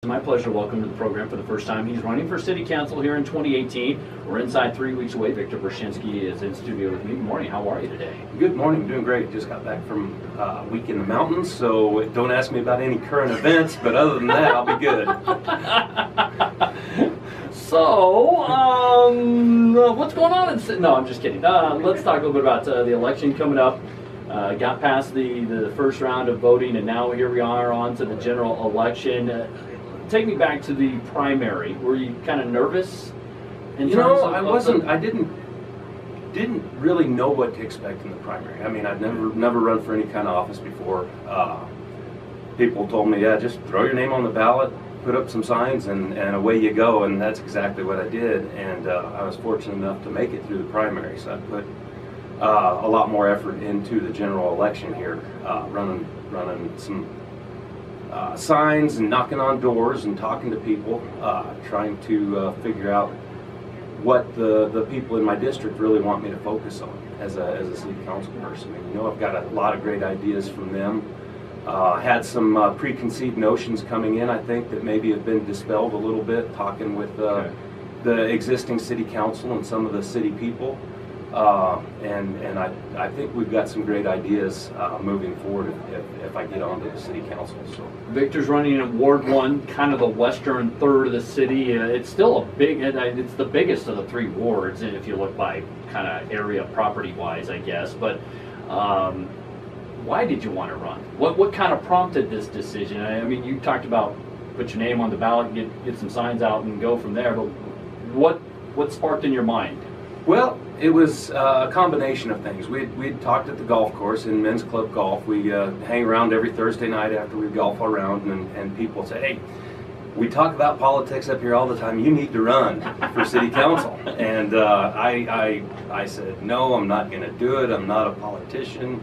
It's my pleasure to welcome to the program for the first time. He's running for City Council here in 2018. We're inside 3 weeks away. Victor Bershinsky is in studio with me. Good morning. How are you today? Good morning. Doing great. Just got back from a week in the mountains, so don't ask me about any current events, but other than that, I'll be good. So, what's going on? No, I'm just kidding. Let's talk a little bit about the election coming up. Got past the first round of voting, and now here we are on to the general election. Take me back to the primary. Were you kind of nervous? I wasn't. I didn't really know what to expect in the primary. I mean, I'd never run for any kind of office before. People told me, yeah, just throw your name on the ballot, put up some signs, and away you go. And that's exactly what I did. And I was fortunate enough to make it through the primary. So I put a lot more effort into the general election here, running some signs and knocking on doors and talking to people, trying to figure out what the people in my district really want me to focus on as a city council person. I mean, I've got a lot of great ideas from them. Had some preconceived notions coming in, I think, that maybe have been dispelled a little bit, talking with the existing city council and some of the city people. And I think we've got some great ideas moving forward if I get onto the city council. So Victor's running in Ward 1, kind of the western third of the city. It's still it's the biggest of the 3 wards, if you look by kind of area property-wise, I guess. But why did you want to run? What kind of prompted this decision? I mean, you talked about put your name on the ballot, get some signs out, and go from there. But what sparked in your mind? Well, it was a combination of things. We'd talked at the golf course in men's club golf. We hang around every Thursday night after we golf around, and people say, hey, we talk about politics up here all the time. You need to run for city council. And I said, no, I'm not going to do it. I'm not a politician.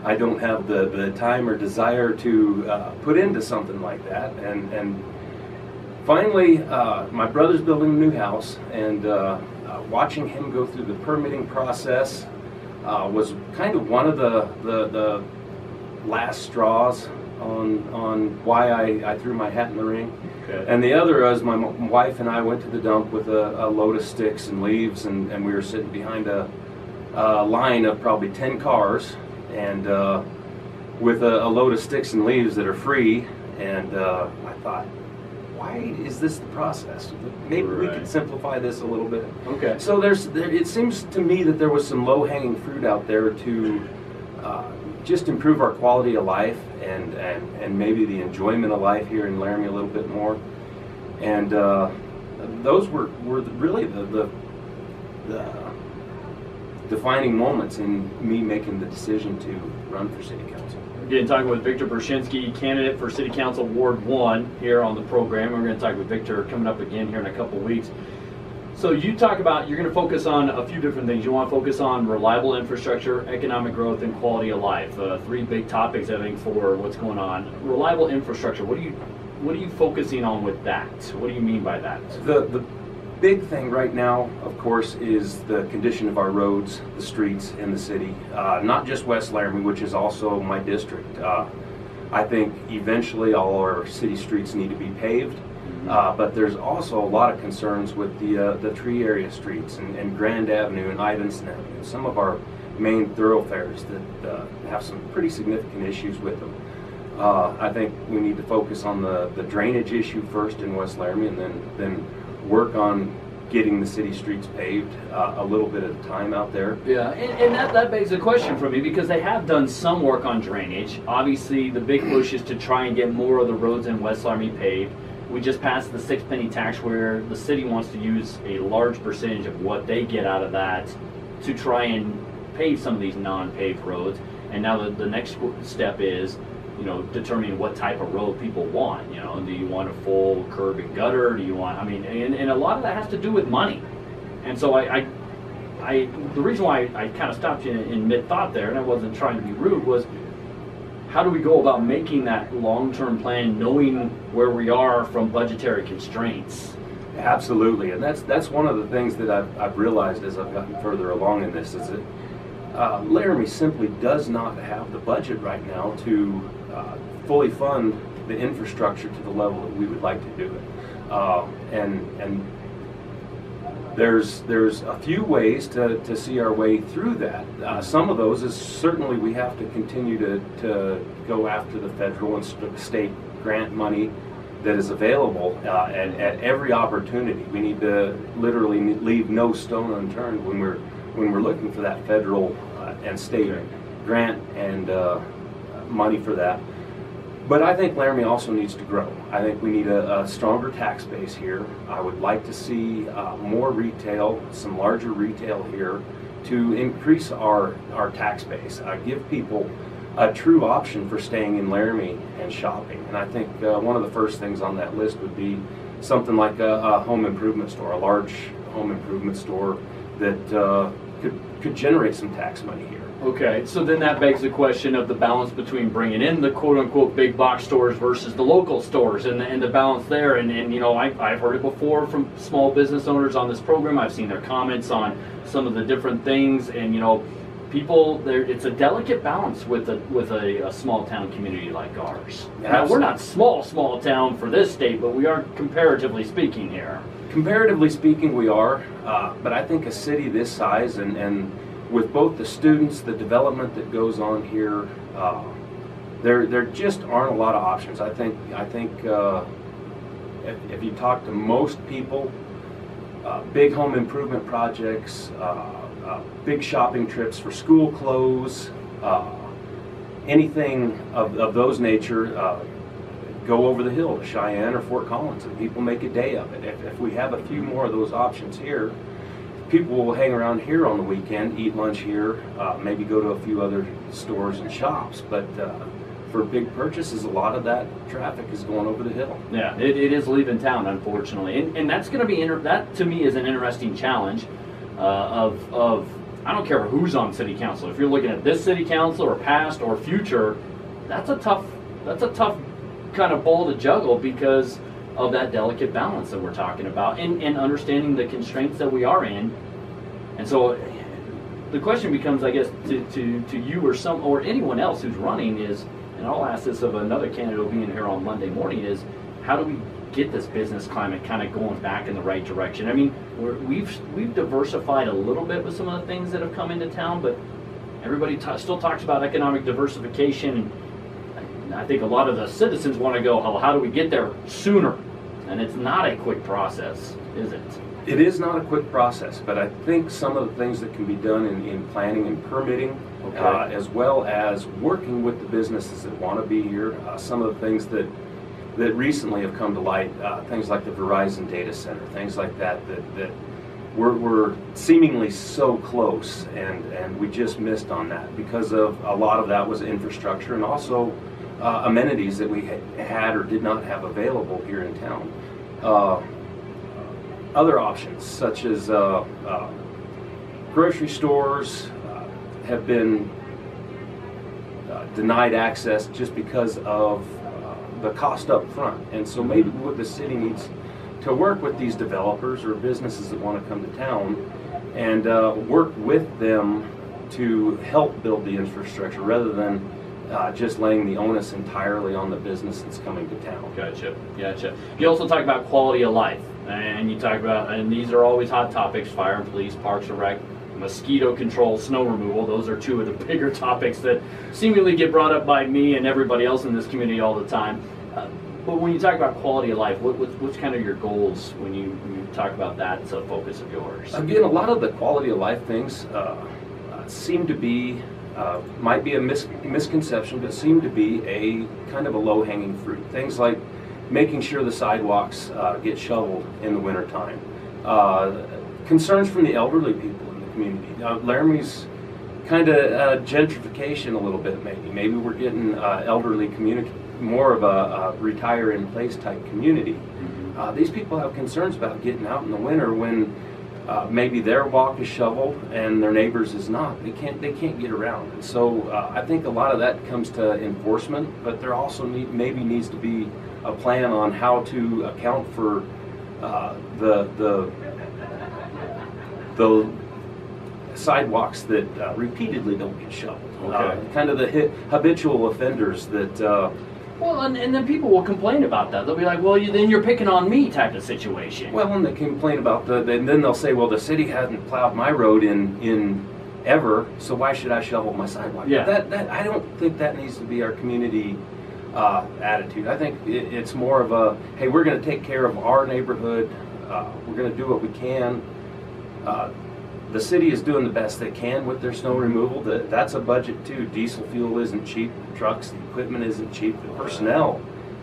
I don't have the time or desire to put into something like that. And finally, my brother's building a new house, and watching him go through the permitting process was kind of one of the last straws on why I threw my hat in the ring. Okay. And the other was my wife and I went to the dump with a load of sticks and leaves, and we were sitting behind a line of probably 10 cars, and with a load of sticks and leaves that are free, and I thought, why is this the process? Maybe we could simplify this a little bit. Okay. So it seems to me that there was some low-hanging fruit out there to just improve our quality of life and maybe the enjoyment of life here in Laramie a little bit more. And those were really the defining moments in me making the decision to run for city council. Again, talking with Victor Bershinsky, candidate for City Council Ward 1 here on the program. We're going to talk with Victor coming up again here in a couple weeks. So you talk about you're going to focus on a few different things. You want to focus on reliable infrastructure, economic growth, and quality of life. 3 big topics, I think, for what's going on. Reliable infrastructure. What are you focusing on with that? What do you mean by that? The big thing right now, of course, is the condition of our roads, the streets in the city. Not just West Laramie, which is also my district. I think eventually all our city streets need to be paved, but there's also a lot of concerns with the tree area streets and Grand Avenue and Ivinson Avenue, some of our main thoroughfares that have some pretty significant issues with them. I think we need to focus on the drainage issue first in West Laramie, and then work on getting the city streets paved a little bit at a time out there. Yeah, and that begs a question for me, because they have done some work on drainage. Obviously, the big push is to try and get more of the roads in West Laramie paved. We just passed the 6-penny tax, where the city wants to use a large percentage of what they get out of that to try and pave some of these non-paved roads. And now the next step is, determining what type of road people want. Do you want a full curb and gutter? Do you want, and a lot of that has to do with money. And so the reason why I kind of stopped you in mid-thought there, and I wasn't trying to be rude, was how do we go about making that long-term plan, knowing where we are from budgetary constraints? Absolutely, and that's one of the things that I've realized as I've gotten further along in this, is that Laramie simply does not have the budget right now to fully fund the infrastructure to the level that we would like to do it. And there's a few ways to see our way through that. Some of those is certainly we have to continue to go after the federal and state grant money that is available at every opportunity. We need to literally leave no stone unturned when we're looking for that federal and state grant and money for that. But I think Laramie also needs to grow. I think we need a stronger tax base here. I would like to see more retail, some larger retail here to increase our tax base, give people a true option for staying in Laramie and shopping. And I think one of the first things on that list would be something like a home improvement store, a large home improvement store that could generate some tax money here. Okay, so then that begs the question of the balance between bringing in the quote-unquote big box stores versus the local stores and the balance there. And you know, I've heard it before from small business owners on this program. I've seen their comments on some of the different things, and you know, people there. It's a delicate balance with a small town community like ours. Now, we're not small town for this state, but we are comparatively speaking here. Comparatively speaking, we are. But I think a city this size and with both the students, the development that goes on here, there just aren't a lot of options. I think if you talk to most people, big home improvement projects, big shopping trips for school clothes, anything of those nature, go over the hill to Cheyenne or Fort Collins, and people make a day of it. If we have a few more of those options here, people will hang around here on the weekend, eat lunch here, maybe go to a few other stores and shops. But for big purchases, a lot of that traffic is going over the hill. Yeah, it is leaving town, unfortunately, and that's going to be that to me is an interesting challenge of I don't care who's on city council. If you're looking at this city council or past or future, that's a tough kind of ball to juggle because of that delicate balance that we're talking about and understanding the constraints that we are in. And so the question becomes, I guess, to you or anyone else who's running is, and I'll ask this of another candidate who'll be in here on Monday morning, is how do we get this business climate kind of going back in the right direction? I mean, we've diversified a little bit with some of the things that have come into town, but everybody still talks about economic diversification. And I think a lot of the citizens want to go, how do we get there sooner? And it's not a quick process, is it? It is not a quick process, but I think some of the things that can be done in planning and permitting, as well as working with the businesses that want to be here, some of the things that recently have come to light, things like the Verizon data center, things like that we're seemingly so close, and we just missed on that because of a lot of that was infrastructure and also amenities that we had or did not have available here in town. Other options such as grocery stores have been denied access just because of the cost up front, and so maybe what the city needs to work with these developers or businesses that want to come to town and work with them to help build the infrastructure rather than just laying the onus entirely on the business that's coming to town. Gotcha. You also talk about quality of life, and you talk about, and these are always hot topics: fire and police, parks and rec, mosquito control, snow removal. Those are two of the bigger topics that seemingly get brought up by me and everybody else in this community all the time. But when you talk about quality of life, what's kind of your goals when you talk about that as a focus of yours? Again, a lot of the quality of life things seem to be, might be a misconception, but seem to be a kind of a low-hanging fruit. Things like making sure the sidewalks get shoveled in the wintertime. Concerns from the elderly people in the community. Laramie's kind of gentrification a little bit, maybe. Maybe we're getting elderly community, more of a retire-in-place type community. Mm-hmm. These people have concerns about getting out in the winter when maybe their walk is shoveled and their neighbors is not. They can't get around. And so I think a lot of that comes to enforcement, but there also maybe needs to be a plan on how to account for the sidewalks that repeatedly don't get shoveled. Okay. Kind of the habitual offenders that Well, and then people will complain about that. They'll be like, well, then you're picking on me type of situation. Well, when they complain about then they'll say, well, the city hasn't plowed my road in ever, so why should I shovel my sidewalk? Yeah. That I don't think that needs to be our community attitude. I think it's more of a, hey, we're going to take care of our neighborhood. We're going to do what we can. The city is doing the best they can with their snow removal. That's a budget too. Diesel fuel isn't cheap. The trucks, the equipment isn't cheap. The personnel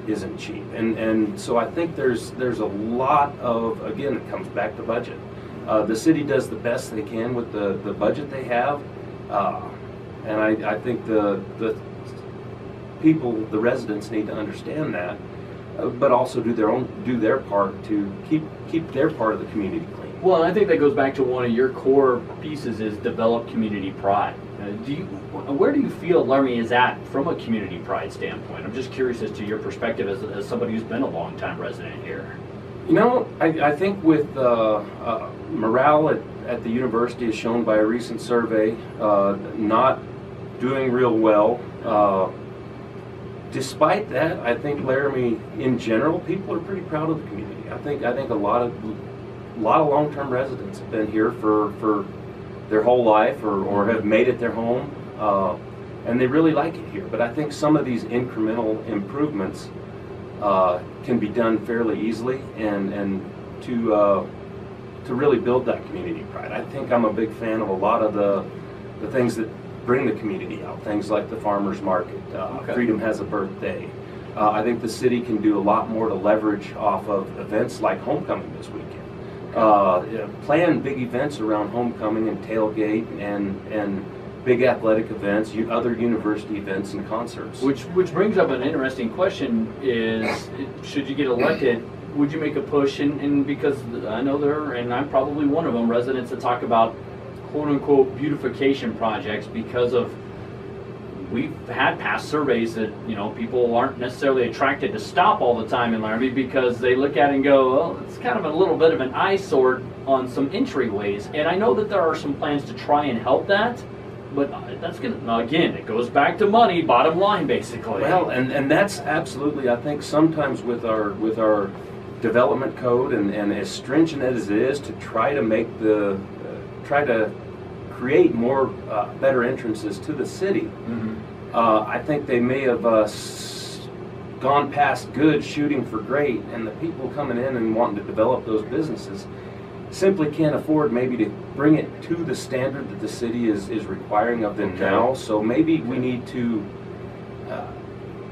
isn't cheap. And so I think there's a lot of, again, it comes back to budget. The city does the best they can with the budget they have. And I think the people, the residents, need to understand that, but also do their part to keep their part of the community clean. Well, and I think that goes back to one of your core pieces is develop community pride. Where do you feel Laramie is at from a community pride standpoint? I'm just curious as to your perspective as somebody who's been a long-time resident here. You know, I think with morale at the university, as shown by a recent survey, not doing real well. Despite that, I think Laramie, in general, people are pretty proud of the community. I think a lot of long-term residents have been here for their whole life or have made it their home, and they really like it here. But I think some of these incremental improvements can be done fairly easily and to really build that community pride. I think I'm a big fan of a lot of the things that bring the community out, things like the farmers market, Okay. Freedom Has a Birthday. I think the city can do a lot more to leverage off of events like homecoming this weekend. Plan big events around homecoming and tailgate and big athletic events, other university events and concerts. Which brings up an interesting question is, should you get elected, would you make a push, and because I know there, and I'm probably one of them, residents that talk about quote-unquote beautification projects because of, we've had past surveys that, people aren't necessarily attracted to stop all the time in Laramie because they look at it and go, well, it's kind of a little bit of an eyesore on some entryways. And I know that there are some plans to try and help that, but that's going to, again, it goes back to money, bottom line, basically. Well, and that's absolutely, I think sometimes with our development code and as stringent as it is to try to make try to create more better entrances to the city. Mm-hmm. I think they may have gone past good, shooting for great, and the people coming in and wanting to develop those businesses simply can't afford maybe to bring it to the standard that the city is requiring of them now. So maybe we need to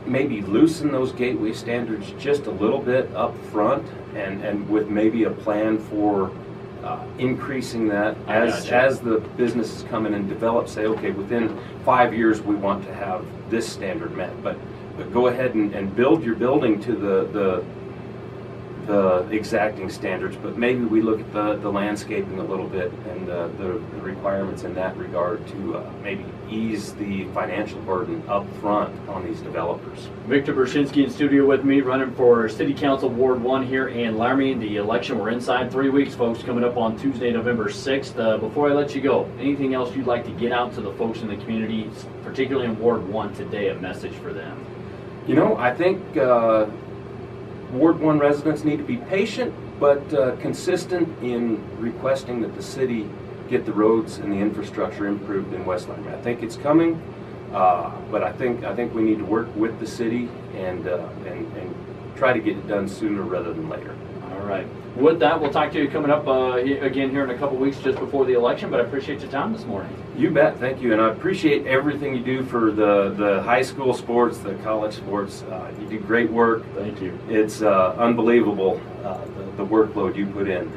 maybe loosen those gateway standards just a little bit up front, and with maybe a plan for increasing that as the businesses come in and develop, say, okay, within 5 years we want to have this standard met, but go ahead and build your building to the exacting standards, but maybe we look at the landscaping a little bit and the requirements in that regard to maybe ease the financial burden up front on these developers. Victor Bershinsky in studio with me, running for City Council Ward 1 here in Laramie. The election, we're inside 3 weeks, folks, coming up on Tuesday, November 6th. Before I let you go, anything else you'd like to get out to the folks in the community, particularly in Ward 1 today, a message for them? I think Ward 1 residents need to be patient but consistent in requesting that the city get the roads and the infrastructure improved in West Laramie. I think it's coming, but I think we need to work with the city and try to get it done sooner rather than later. All right. With that, we'll talk to you coming up again here in a couple weeks just before the election, but I appreciate your time this morning. You bet. Thank you. And I appreciate everything you do for the high school sports, the college sports. You do great work. Thank you. It's unbelievable, the workload you put in.